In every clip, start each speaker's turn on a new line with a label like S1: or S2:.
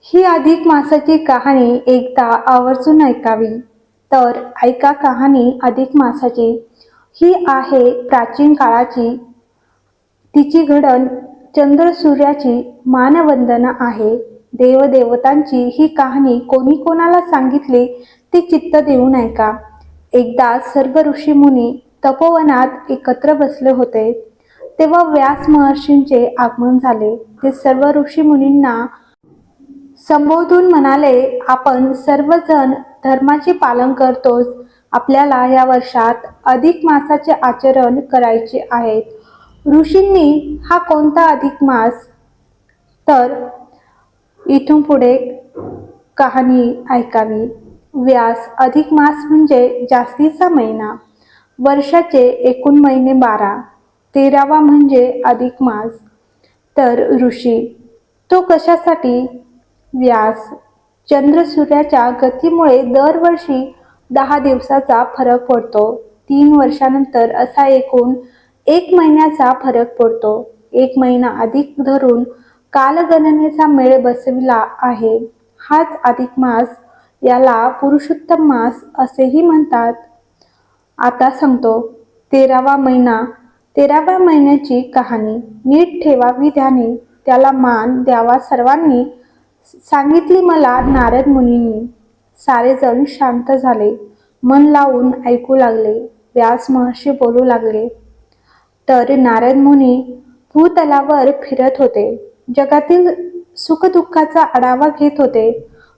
S1: ही अधिक मासाची कहाणी एकदा आवर्जून ऐकावी. तर ऐका कहाणी अधिक मासाची. ही आहे प्राचीन काळाची. तिची घडण चंद्र सूर्याची मानवंदना आहे. देवदेवतांची ही कहाणी कोणी कोणाला सांगितली ते चित्त देऊन ऐका. एकदा सर्व ऋषीमुनी तपोवनात एकत्र बसले होते. तेव्हा व्यास महर्षींचे आगमन झाले. ते सर्व ऋषीमुनींना संबोधून म्हणाले, आपण सर्वजण धर्माचे पालन करतोच. आपल्याला या वर्षात अधिक मासाचे आचरण करायचे आहे. ऋषींनी हा कोणता अधिक मास? तर इथून पुढे कहाणी ऐकावी. व्यास, अधिक मास म्हणजे जास्तीचा महिना. वर्षाचे एकूण महिने 12. 13वा म्हणजे अधिक मास. तर ऋषी, तो कशासाठी? व्यास, चंद्र सूर्याच्या गतीमुळे दरवर्षी 10 दिवसाचा फरक पडतो. 3 वर्षानंतर असा एकूण 1 महिन्याचा फरक पडतो. 1 महिना अधिक धरून कालगणनेचा मेळ बसविला आहे. हाच अधिक मास. याला पुरुषोत्तम मास असेही म्हणतात. आता सांगतो 13वा महिना. 13व्या महिन्याची कहाणी नीट ठेवावी ध्यानी. त्याला मान द्यावा सर्वांनी, सांगितली मला नारद मुनींनी. सारेजण शांत झाले. मन लावून ऐकू लागले. व्यास महर्षी बोलू लागले. तर नारद मुनी भूतलावर फिरत होते. जगातील सुखदुःखाचा आढावा घेत होते.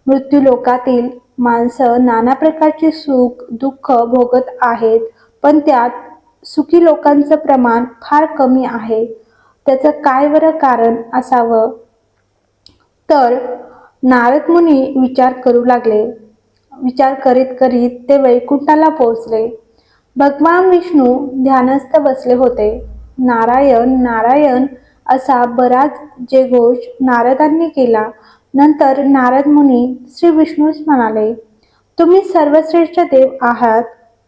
S1: मृत्यूलोकातील माणसं नाना प्रकारचे सुख दुःख भोगत आहेत, पण त्यात सुखी लोकांचं प्रमाण फार कमी आहे. त्याचं काय बरं कारण असावं? तर नारद मुनी विचार करू लागले. विचार करीत करीत ते वैकुंठाला पोहोचले. भगवान विष्णू ध्यानस्थ बसले होते. नारायण नारायण असा बराच जयघोष नारदांनी केला. नंतर नारद मुनी श्री विष्णूस म्हणाले, तुम्ही सर्वश्रेष्ठ देव आहात.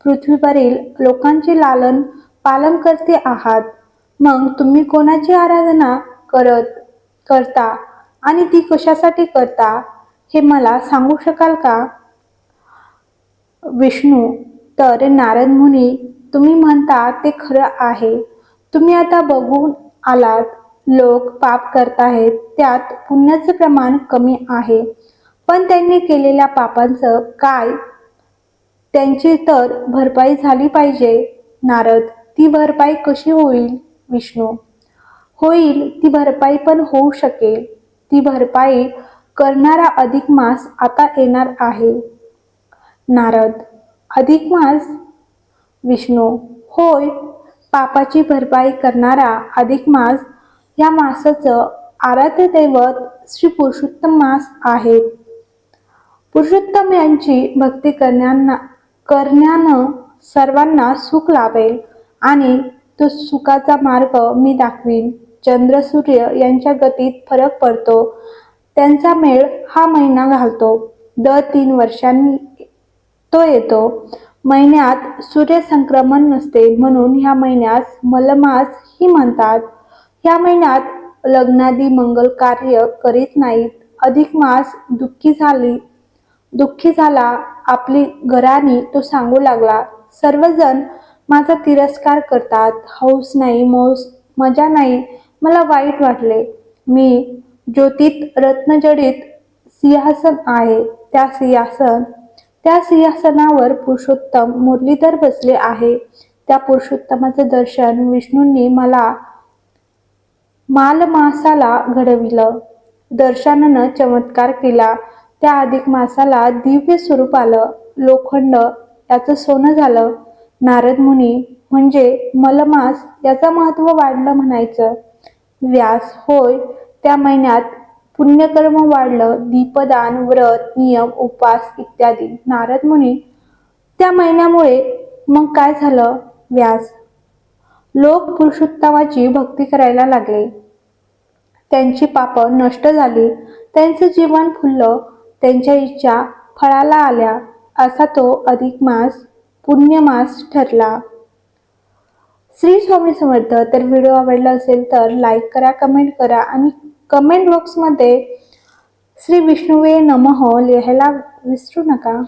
S1: पृथ्वीवरील लोकांचे लालन पालन करते आहात. मग तुम्ही कोणाची आराधना करता आणि ती कशासाठी करता हे मला सांगू शकाल का? विष्णू, तर नारद मुनी, तुम्ही म्हणता ते खरं आहे. तुम्ही आता बघून आलात, लोक पाप करताहेत, त्यात पुण्याचं प्रमाण कमी आहे. पण त्यांनी केलेल्या पापांचं काय? त्यांची तर भरपाई झाली पाहिजे. नारद, ती भरपाई कशी होईल? विष्णू, होईल ती भरपाई, पण होऊ शकेल. ती भरपाई करणारा अधिक मास आता येणार आहे. नारद, अधिक मास? विष्णू, होय, पापाची भरपाई करणारा अधिक मास. या मासाचं आराध्य दैवत श्री पुरुषोत्तम मास आहे. पुरुषोत्तम यांची भक्ती करण्यानं सर्वांना सुख लाभेल आणि तो सुखाचा मार्ग मी दाखवीन. चंद्र सूर्य यांच्या गतीत फरक पडतो. त्यांचा मेळ हा महिना घालतो. दर 3 वर्षांनी तो येतो. महिन्यात सूर्यसंक्रमण नसते, म्हणून ह्या महिन्यास मलमास ही म्हणतात. ह्या महिन्यात लग्नादी मंगल कार्य करीत नाहीत. अधिक मास दुःखी झाला आपली घराणी तो सांगू लागला, सर्वजण माझा तिरस्कार करतात. हौस नाही, मजा नाही. मला वाईट वाटले. मी ज्योतीत रत्नजडित सिंहासन आहे. त्या सिंहासनावर पुरुषोत्तम मुरलीधर बसले आहे. त्या पुरुषोत्तमाचे दर्शन विष्णूंनी मला मालमासाला घडविलं. दर्शनानं चमत्कार केला. त्या अधिक मासाला दिव्य स्वरूप आलं. लोखंड याचं सोनं झालं. नारद मुनी, म्हणजे मलमास याचं महत्व वाढलं म्हणायचं. व्यास, होय, त्या महिन्यात पुण्यकर्म वाढलं. दीपदान, व्रत, नियम, उपवास इत्यादी. नारद मुनी, त्या महिन्यामुळे मग काय झालं? व्यास, लोक पुरुषोत्तमाची भक्ती करायला लागले. त्यांची पापं नष्ट झाली. त्यांचं जीवन फुललं. त्यांच्या इच्छा फळाला आल्या. असा तो अधिक मास पुण्यमास ठरला. श्री स्वामी समर्थ. तर व्हिडिओ आवडला असेल तर लाईक करा, कमेंट करा आणि कमेंट बॉक्समध्ये श्री विष्णुवे नमः लिहायला विसरू नका.